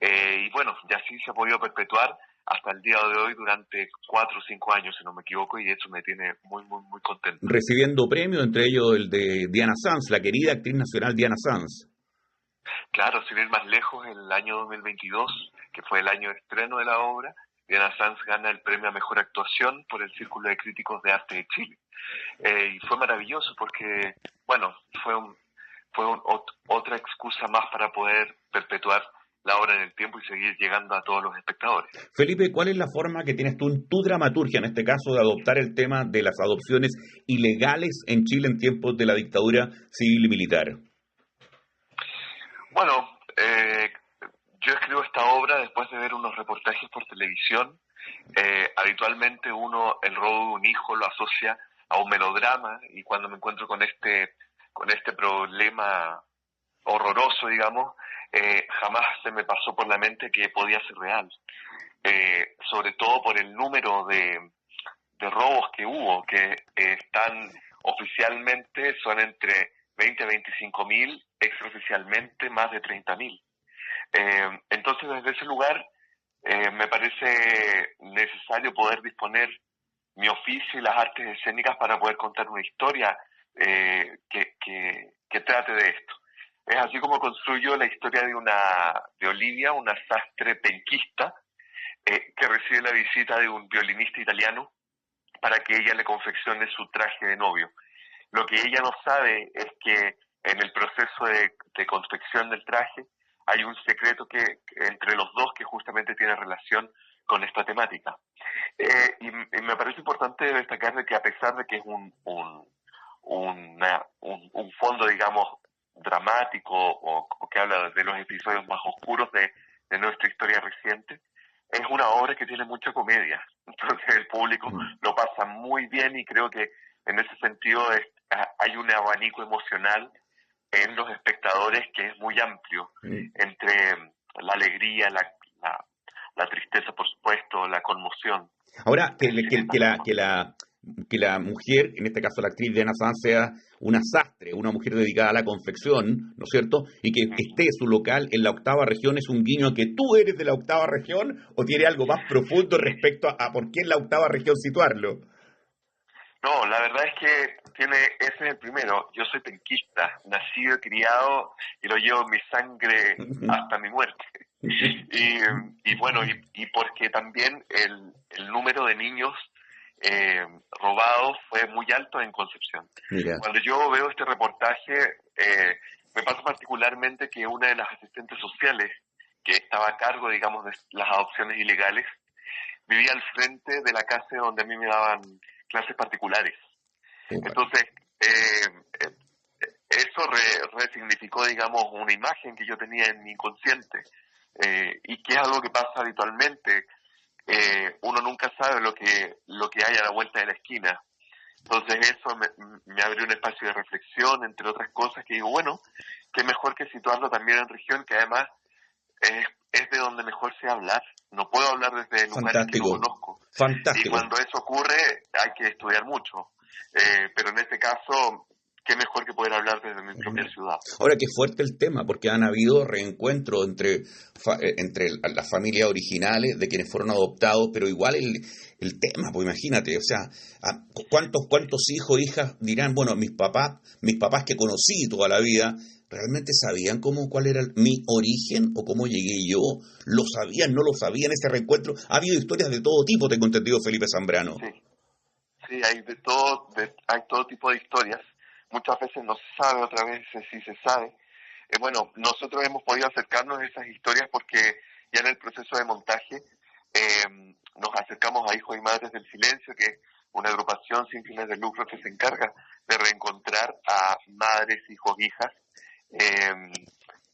Y así se ha podido perpetuar hasta el día de hoy durante 4 o 5 años, si no me equivoco, y eso me tiene muy, muy, muy contento. Recibiendo premios, entre ellos el de Diana Sanz, la querida actriz nacional Diana Sanz. Claro, sin ir más lejos, en el año 2022, que fue el año de estreno de la obra, Diana Sanz gana el premio a Mejor Actuación por el Círculo de Críticos de Arte de Chile. Y fue maravilloso porque, fue otra excusa más para poder perpetuar la obra en el tiempo y seguir llegando a todos los espectadores. Felipe, ¿cuál es la forma que tienes tú en tu dramaturgia, en este caso, de adoptar el tema de las adopciones ilegales en Chile en tiempos de la dictadura civil y militar? Bueno, yo escribo esta obra después de ver unos reportajes por televisión. Habitualmente el robo de un hijo lo asocia a un melodrama, y cuando me encuentro con este problema horroroso, digamos, jamás se me pasó por la mente que podía ser real. Sobre todo por el número de robos que hubo, que están oficialmente son entre 20 a 25 mil, extraoficialmente más de 30 mil. Entonces, desde ese lugar, me parece necesario poder disponer mi oficio y las artes escénicas para poder contar una historia que trate de esto. Es así como construyo la historia de Olivia, una sastre penquista, que recibe la visita de un violinista italiano para que ella le confeccione su traje de novio. Lo que ella no sabe es que en el proceso de confección del traje hay un secreto entre los dos que justamente tiene relación con esta temática. Y me parece importante destacar de que, a pesar de que es un fondo, digamos, dramático o que habla de los episodios más oscuros de nuestra historia reciente, es una obra que tiene mucha comedia. Entonces el público lo pasa muy bien, y creo que en ese sentido hay un abanico emocional en los espectadores que es muy amplio, entre la alegría, la tristeza, por supuesto, la conmoción. Ahora, que la mujer, en este caso la actriz Diana Sanz, sea una sastre, una mujer dedicada a la confección, ¿no es cierto? Y que esté su local en la 8ª región, ¿es un guiño a que tú eres de la 8ª región, o tiene algo más profundo respecto a por qué en la 8ª región situarlo? No, la verdad es que ese es el primero. Yo soy penquista, nacido y criado, y lo llevo en mi sangre hasta mi muerte. Y porque también el número de niños robados fue muy alto en Concepción. Mira. Cuando yo veo este reportaje, me pasa particularmente que una de las asistentes sociales que estaba a cargo, digamos, de las adopciones ilegales, vivía al frente de la casa donde a mí me daban clases particulares. Entonces, eso resignificó, digamos, una imagen que yo tenía en mi inconsciente, y que es algo que pasa habitualmente. Uno nunca sabe lo que hay a la vuelta de la esquina. Entonces eso me abrió un espacio de reflexión, entre otras cosas, que digo, bueno, qué mejor que situarlo también en región, que además es de donde mejor sé hablar. No puedo hablar desde lugares que no conozco. Fantástico. Y cuando eso ocurre hay que estudiar mucho. Pero en este caso, qué mejor que poder hablar desde mi propia ciudad. Ahora, qué fuerte el tema, porque han habido reencuentros entre las familias originales de quienes fueron adoptados, pero igual el tema, pues imagínate, o sea, ¿cuántos hijos, hijas dirán, bueno, mis papás que conocí toda la vida, ¿realmente sabían cuál era mi origen o cómo llegué yo? ¿Lo sabían, no lo sabían ese reencuentro? Ha habido historias de todo tipo, tengo entendido, Felipe Zambrano. Sí, hay hay todo tipo de historias. Muchas veces no se sabe, otras veces sí se sabe. Bueno, nosotros hemos podido acercarnos a esas historias porque ya en el proceso de montaje nos acercamos a Hijos y Madres del Silencio, que es una agrupación sin fines de lucro que se encarga de reencontrar a madres, hijos, hijas,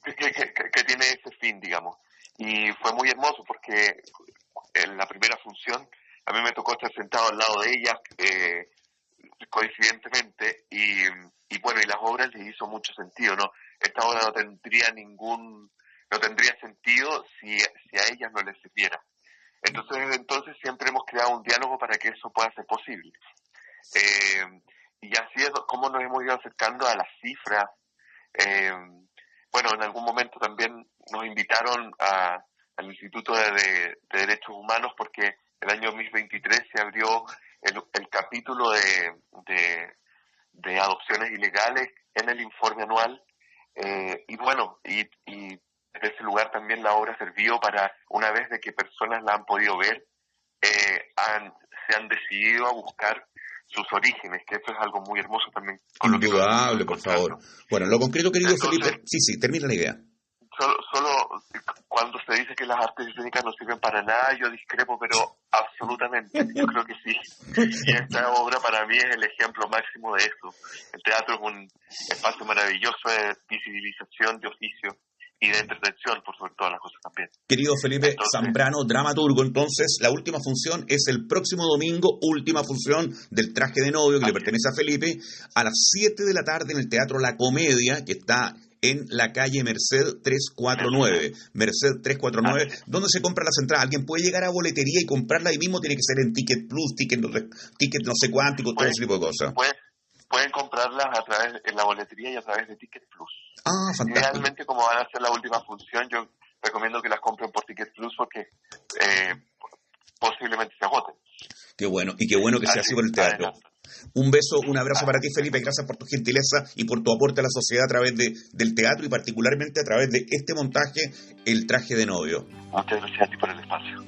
que tiene ese fin, digamos. Y fue muy hermoso porque en la primera función a mí me tocó estar sentado al lado de ellas, coincidentemente, y bueno, y las obras les hizo mucho sentido, ¿no? Esta obra no tendría sentido si a ellas no les sirviera. Entonces siempre hemos creado un diálogo para que eso pueda ser posible. Y así es como nos hemos ido acercando a las cifras. Bueno, en algún momento también nos invitaron al Instituto de Derechos Humanos porque el año 2023 se abrió el capítulo de adopciones ilegales en el informe anual, y bueno, y desde ese lugar también la obra sirvió para, una vez de que personas la han podido ver, se han decidido a buscar sus orígenes, que eso es algo muy hermoso también. Indudable, por favor. Bueno, lo concreto, querido Felipe, sí, termina la idea. Solo cuando se dice que las artes escénicas no sirven para nada, yo discrepo, pero absolutamente, yo creo que sí. Y esta obra para mí es el ejemplo máximo de eso. El teatro es un espacio maravilloso de visibilización, de oficio y de entretención, por sobre todas las cosas también. Querido Felipe Zambrano, dramaturgo, entonces, la última función es el próximo domingo, última función del Traje de Novio, que le pertenece a Felipe, a las 7 de la tarde en el Teatro La Comedia, que está en la calle Merced 349. Merced 349, ¿dónde se compra las entradas? ¿Alguien puede llegar a boletería y comprarla ahí mismo? ¿Tiene que ser en Ticket Plus, Ticket no sé cuánto, y todo ese tipo de cosas? Pueden comprarlas en la boletería y a través de Ticket Plus. Ah, fantástico. Realmente, como van a ser la última función, yo recomiendo que las compren por Ticket Plus porque posiblemente se agoten. Qué bueno, y qué bueno que sea así por el teatro. Un beso, un abrazo para ti, Felipe, gracias por tu gentileza y por tu aporte a la sociedad a través del teatro y particularmente a través de este montaje, El Traje de Novio. Muchas gracias a ti por el espacio.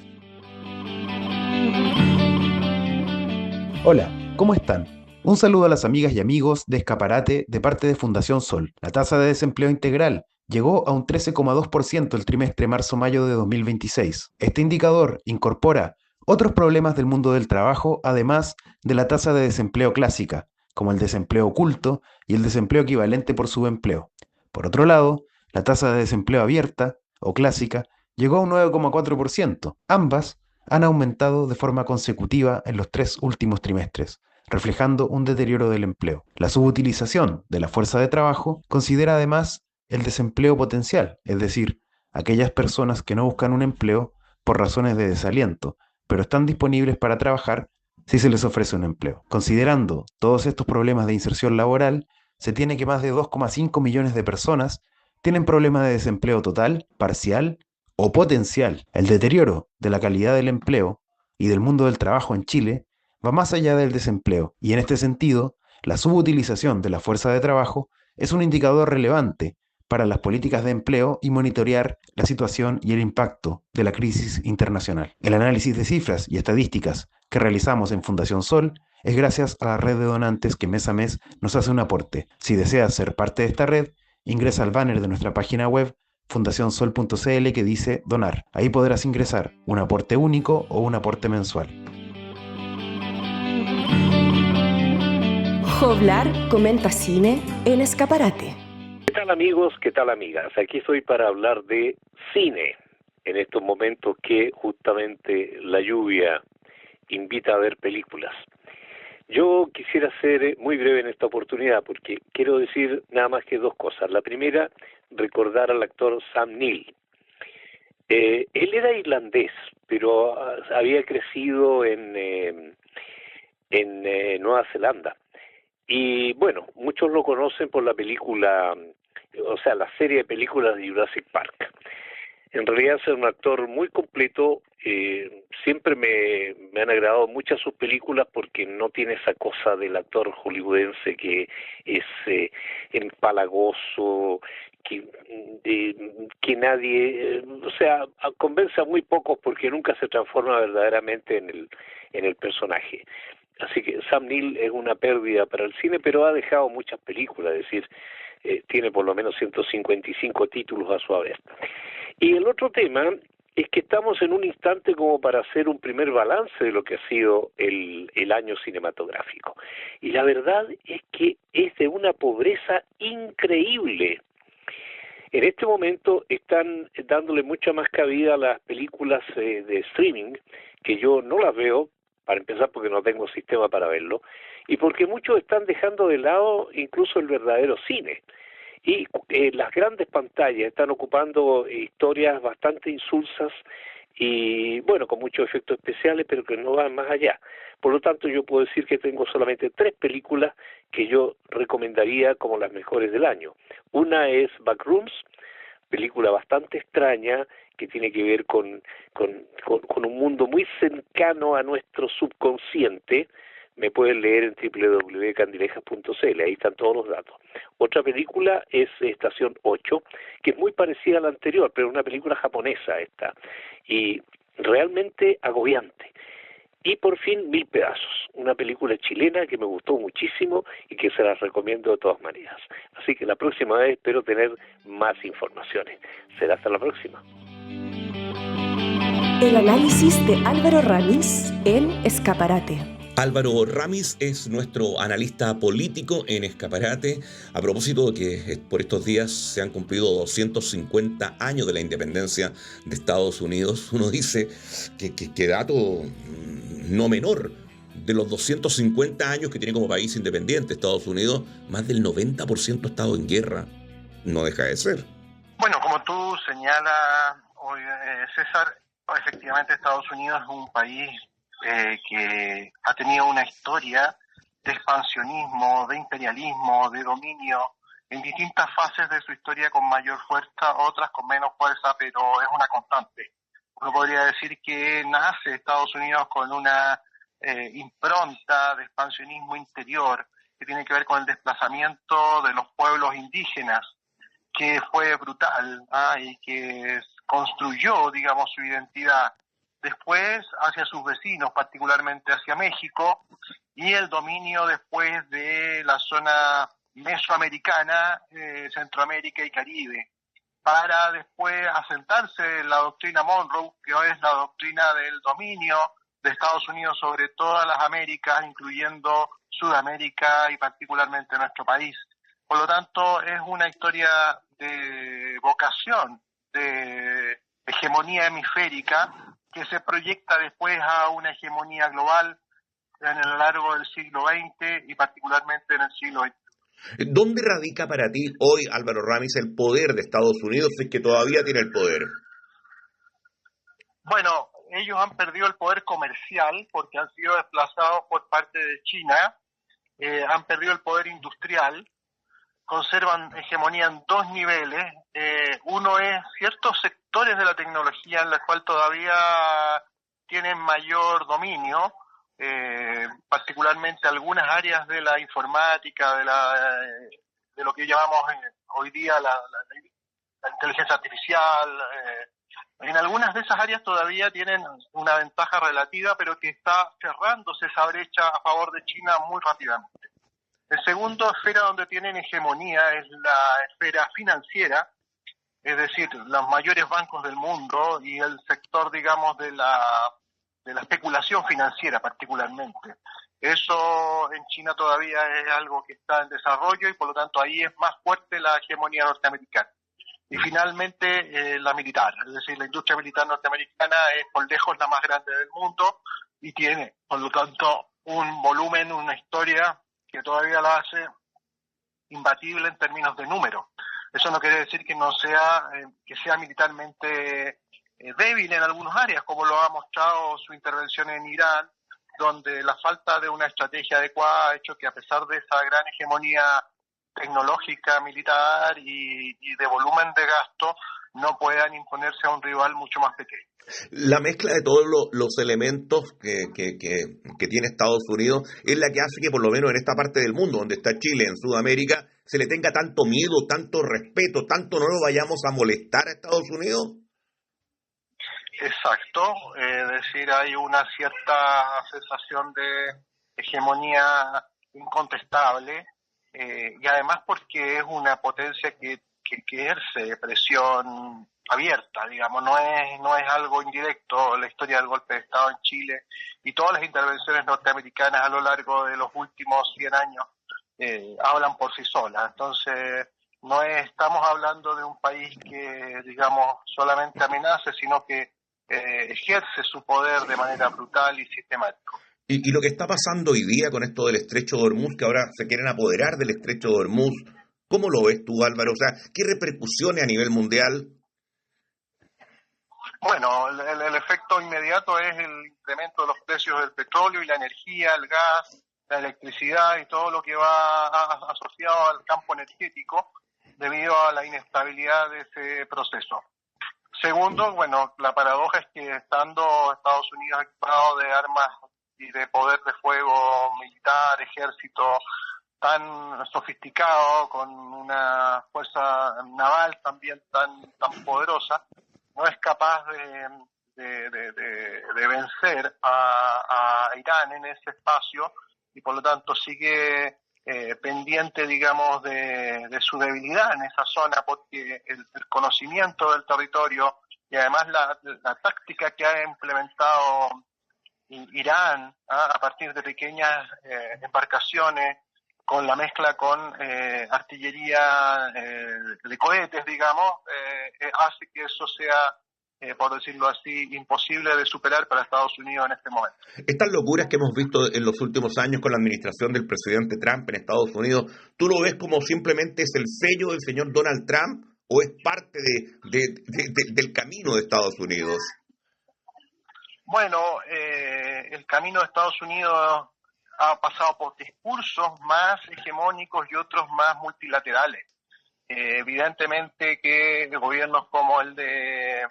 Hola, ¿cómo están? Un saludo a las amigas y amigos de Escaparate de parte de Fundación Sol. La tasa de desempleo integral llegó a un 13,2% el trimestre marzo-mayo de 2026. Este indicador incorpora otros problemas del mundo del trabajo, además de la tasa de desempleo clásica, como el desempleo oculto y el desempleo equivalente por subempleo. Por otro lado, la tasa de desempleo abierta, o clásica, llegó a un 9,4%. Ambas han aumentado de forma consecutiva en los 3 últimos trimestres, reflejando un deterioro del empleo. La subutilización de la fuerza de trabajo considera además el desempleo potencial, es decir, aquellas personas que no buscan un empleo por razones de desaliento, pero están disponibles para trabajar si se les ofrece un empleo. Considerando todos estos problemas de inserción laboral, se tiene que más de 2,5 millones de personas tienen problemas de desempleo total, parcial o potencial. El deterioro de la calidad del empleo y del mundo del trabajo en Chile va más allá del desempleo, y en este sentido, la subutilización de la fuerza de trabajo es un indicador relevante para las políticas de empleo y monitorear la situación y el impacto de la crisis internacional. El análisis de cifras y estadísticas que realizamos en Fundación Sol es gracias a la red de donantes que mes a mes nos hace un aporte. Si deseas ser parte de esta red, Ingresa al banner de nuestra página web fundacionsol.cl que dice donar. Ahí podrás ingresar un aporte único o un aporte mensual. Joblar comenta cine en Escaparate. ¿Qué tal amigos? ¿Qué tal amigas? Aquí estoy para hablar de cine en estos momentos que justamente la lluvia invita a ver películas. Yo quisiera ser muy breve en esta oportunidad porque quiero decir nada más que dos cosas. La primera, recordar al actor Sam Neill. Él era irlandés, pero había crecido en Nueva Zelanda. Y bueno, muchos lo conocen por la película, o sea, la serie de películas de Jurassic Park. En realidad es un actor muy completo, siempre me han agradado muchas sus películas porque no tiene esa cosa del actor hollywoodense que es empalagoso, que nadie, o sea, convence a muy pocos porque nunca se transforma verdaderamente en el personaje. Así que Sam Neill es una pérdida para el cine, pero ha dejado muchas películas, es decir, tiene por lo menos 155 títulos a su haber. Y el otro tema es que estamos en un instante como para hacer un primer balance de lo que ha sido el año cinematográfico. Y la verdad es que es de una pobreza increíble. En este momento están dándole mucha más cabida a las películas de streaming, que yo no las veo, para empezar porque no tengo sistema para verlo, y porque muchos están dejando de lado incluso el verdadero cine. Y las grandes pantallas están ocupando historias bastante insulsas y, bueno, con muchos efectos especiales, pero que no van más allá. Por lo tanto, yo puedo decir que tengo solamente 3 películas que yo recomendaría como las mejores del año. Una es Backrooms, película bastante extraña que tiene que ver con un mundo muy cercano a nuestro subconsciente. Me pueden leer en www.candilejas.cl, ahí están todos los datos. Otra película es Estación 8, que es muy parecida a la anterior, pero una película japonesa esta, y realmente agobiante. Y por fin, Mil Pedazos, una película chilena que me gustó muchísimo y que se las recomiendo de todas maneras. Así que la próxima vez espero tener más informaciones. Será hasta la próxima. El análisis de Álvaro Ramis en Escaparate. Álvaro Ramis es nuestro analista político en Escaparate. A propósito de que por estos días se han cumplido 250 años de la independencia de Estados Unidos, uno dice que dato no menor. De los 250 años que tiene como país independiente Estados Unidos, más del 90% ha estado en guerra. No deja de ser. Bueno, como tú señalas hoy, César, efectivamente Estados Unidos es un país que ha tenido una historia de expansionismo, de imperialismo, de dominio, en distintas fases de su historia con mayor fuerza, otras con menos fuerza, pero es una constante. Uno podría decir que nace Estados Unidos con una impronta de expansionismo interior que tiene que ver con el desplazamiento de los pueblos indígenas, que fue brutal y que construyó, digamos, su identidad. Después hacia sus vecinos, particularmente hacia México, y el dominio después de la zona mesoamericana, Centroamérica y Caribe, para después asentarse en la doctrina Monroe, que hoy es la doctrina del dominio de Estados Unidos sobre todas las Américas, incluyendo Sudamérica y particularmente nuestro país. Por lo tanto, es una historia de vocación, de hegemonía hemisférica, que se proyecta después a una hegemonía global en el largo del siglo XX y particularmente en el siglo XXI. ¿Dónde radica para ti hoy, Álvaro Ramis, el poder de Estados Unidos, si es que todavía tiene el poder? Bueno, ellos han perdido el poder comercial porque han sido desplazados por parte de China, han perdido el poder industrial, conservan hegemonía en 2 niveles. Uno es ciertos sectores de la tecnología en los cuales todavía tienen mayor dominio, particularmente algunas áreas de la informática, de lo que llamamos hoy día la inteligencia artificial. En algunas de esas áreas todavía tienen una ventaja relativa, pero que está cerrándose esa brecha a favor de China muy rápidamente. El segundo esfera donde tienen hegemonía es la esfera financiera, es decir, los mayores bancos del mundo y el sector, digamos, de la especulación financiera particularmente. Eso en China todavía es algo que está en desarrollo y por lo tanto ahí es más fuerte la hegemonía norteamericana. Y finalmente la militar, es decir, la industria militar norteamericana es por lejos la más grande del mundo y tiene, por lo tanto, un volumen, una historia que todavía la hace imbatible en términos de número. Eso no quiere decir que no sea que sea militarmente débil en algunas áreas, como lo ha mostrado su intervención en Irán, donde la falta de una estrategia adecuada ha hecho que a pesar de esa gran hegemonía tecnológica, militar y de volumen de gasto, no puedan imponerse a un rival mucho más pequeño. La mezcla de todos los elementos que tiene Estados Unidos es la que hace que por lo menos en esta parte del mundo, donde está Chile, en Sudamérica, se le tenga tanto miedo, tanto respeto, tanto no lo vayamos a molestar a Estados Unidos. Exacto, es decir, hay una cierta sensación de hegemonía incontestable y además porque es una potencia que ejerce presión abierta, digamos, no es algo indirecto. La historia del golpe de Estado en Chile y todas las intervenciones norteamericanas a lo largo de los últimos 100 años hablan por sí solas. Entonces, no estamos hablando de un país que, digamos, solamente amenace, sino que ejerce su poder de manera brutal y sistemática. Y lo que está pasando hoy día con esto del Estrecho de Hormuz, que ahora se quieren apoderar del Estrecho de Hormuz, ¿cómo lo ves tú, Álvaro? O sea, ¿qué repercusiones a nivel mundial? Bueno, el efecto inmediato es el incremento de los precios del petróleo y la energía, el gas, la electricidad y todo lo que va asociado al campo energético debido a la inestabilidad de ese proceso. Segundo, bueno, la paradoja es que estando Estados Unidos equipado de armas y de poder de fuego militar, ejército tan sofisticado, con una fuerza naval también tan poderosa, no es capaz de vencer a Irán en ese espacio y por lo tanto sigue pendiente, digamos, de su debilidad en esa zona, porque el conocimiento del territorio y además la táctica que ha implementado Irán a partir de pequeñas embarcaciones con la mezcla con artillería de cohetes, digamos, hace que eso sea, por decirlo así, imposible de superar para Estados Unidos en este momento. Estas locuras que hemos visto en los últimos años con la administración del presidente Trump en Estados Unidos, ¿tú lo ves como simplemente es el sello del señor Donald Trump o es parte del camino de Estados Unidos? Bueno, el camino de Estados Unidos ha pasado por discursos más hegemónicos y otros más multilaterales. Evidentemente que gobiernos como el de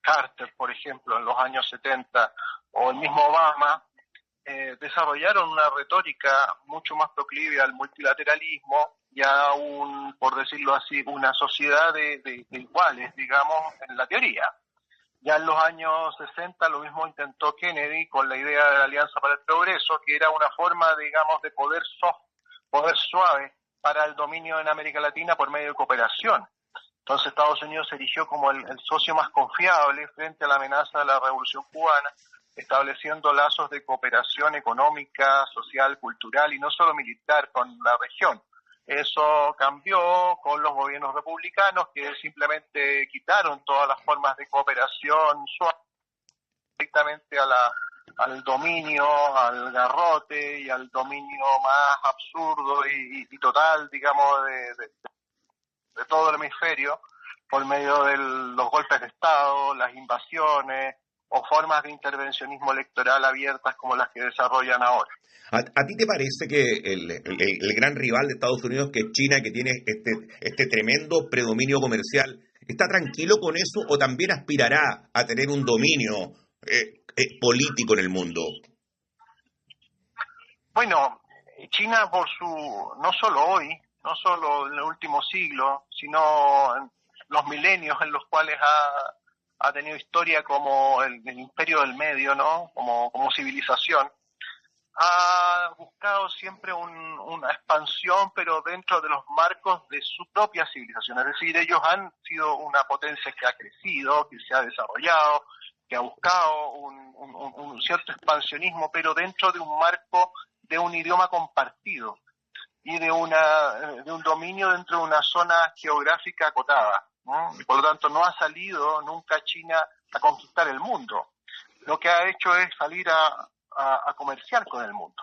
Carter, por ejemplo, en los años 70, o el mismo Obama, desarrollaron una retórica mucho más proclive al multilateralismo y a por decirlo así, una sociedad de iguales, digamos, en la teoría. Ya en los años 60 lo mismo intentó Kennedy con la idea de la Alianza para el Progreso, que era una forma, digamos, de poder suave para el dominio en América Latina por medio de cooperación. Entonces Estados Unidos se erigió como el socio más confiable frente a la amenaza de la Revolución Cubana, estableciendo lazos de cooperación económica, social, cultural y no solo militar con la región. Eso cambió con los gobiernos republicanos que simplemente quitaron todas las formas de cooperación suave directamente al dominio, al garrote y al dominio más absurdo y total, digamos, de todo el hemisferio por medio de los golpes de Estado, las invasiones o formas de intervencionismo electoral abiertas como las que desarrollan ahora. ¿A ti te parece que el gran rival de Estados Unidos, que es China, que tiene este tremendo predominio comercial, está tranquilo con eso o también aspirará a tener un dominio político en el mundo? Bueno, China no solo hoy, no solo en el último siglo, sino en los milenios en los cuales ha tenido historia como el imperio del medio, ¿no? Como civilización, ha buscado siempre una expansión, pero dentro de los marcos de su propia civilización. Es decir, ellos han sido una potencia que ha crecido, que se ha desarrollado, que ha buscado un cierto expansionismo, pero dentro de un marco de un idioma compartido y de un dominio dentro de una zona geográfica acotada, ¿no? Y por lo tanto no ha salido nunca China a conquistar el mundo. Lo que ha hecho es salir a comerciar con el mundo.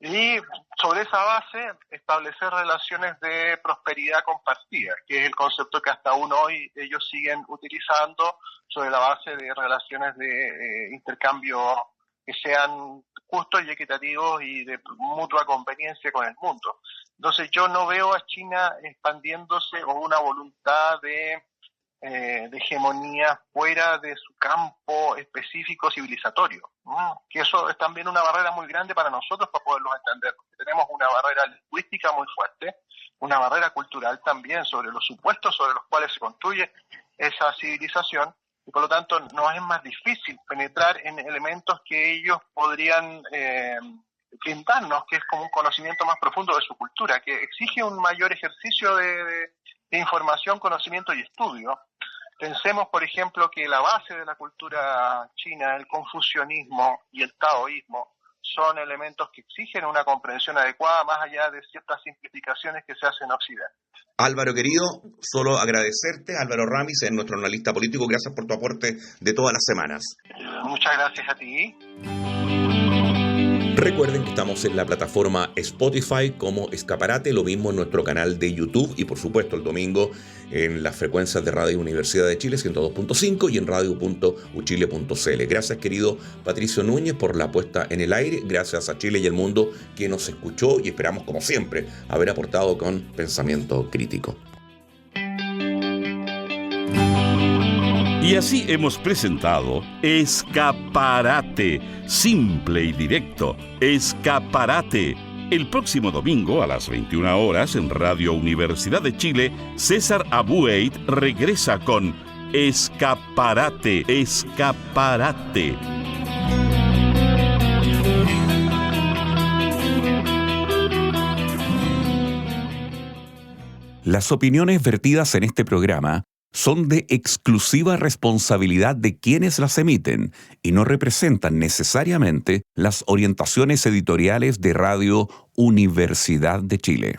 Y sobre esa base establecer relaciones de prosperidad compartida, que es el concepto que hasta aún hoy ellos siguen utilizando sobre la base de relaciones de intercambio que sean justos y equitativos y de mutua conveniencia con el mundo. Entonces yo no veo a China expandiéndose o una voluntad de hegemonía fuera de su campo específico civilizatorio, ¿no? Que eso es también una barrera muy grande para nosotros para poderlos entender, porque tenemos una barrera lingüística muy fuerte, una barrera cultural también sobre los supuestos sobre los cuales se construye esa civilización, y por lo tanto nos es más difícil penetrar en elementos que ellos podrían brindarnos, que es como un conocimiento más profundo de su cultura, que exige un mayor ejercicio de información, conocimiento y estudio. Pensemos, por ejemplo, que la base de la cultura china, el confucianismo y el taoísmo, son elementos que exigen una comprensión adecuada más allá de ciertas simplificaciones que se hacen en Occidente. Álvaro, querido, solo agradecerte. Álvaro Ramis es nuestro analista político. Gracias por tu aporte de todas las semanas. Muchas gracias a ti. Recuerden que estamos en la plataforma Spotify como Escaparate, lo mismo en nuestro canal de YouTube y por supuesto el domingo en las frecuencias de Radio Universidad de Chile 102.5 y en radio.uchile.cl. Gracias, querido Patricio Núñez, por la puesta en el aire. Gracias a Chile y el mundo que nos escuchó y esperamos, como siempre, haber aportado con pensamiento crítico. Y así hemos presentado Escaparate, simple y directo, Escaparate. El próximo domingo a las 21 horas en Radio Universidad de Chile, César Abueit regresa con Escaparate, Escaparate. Las opiniones vertidas en este programa son de exclusiva responsabilidad de quienes las emiten y no representan necesariamente las orientaciones editoriales de Radio Universidad de Chile.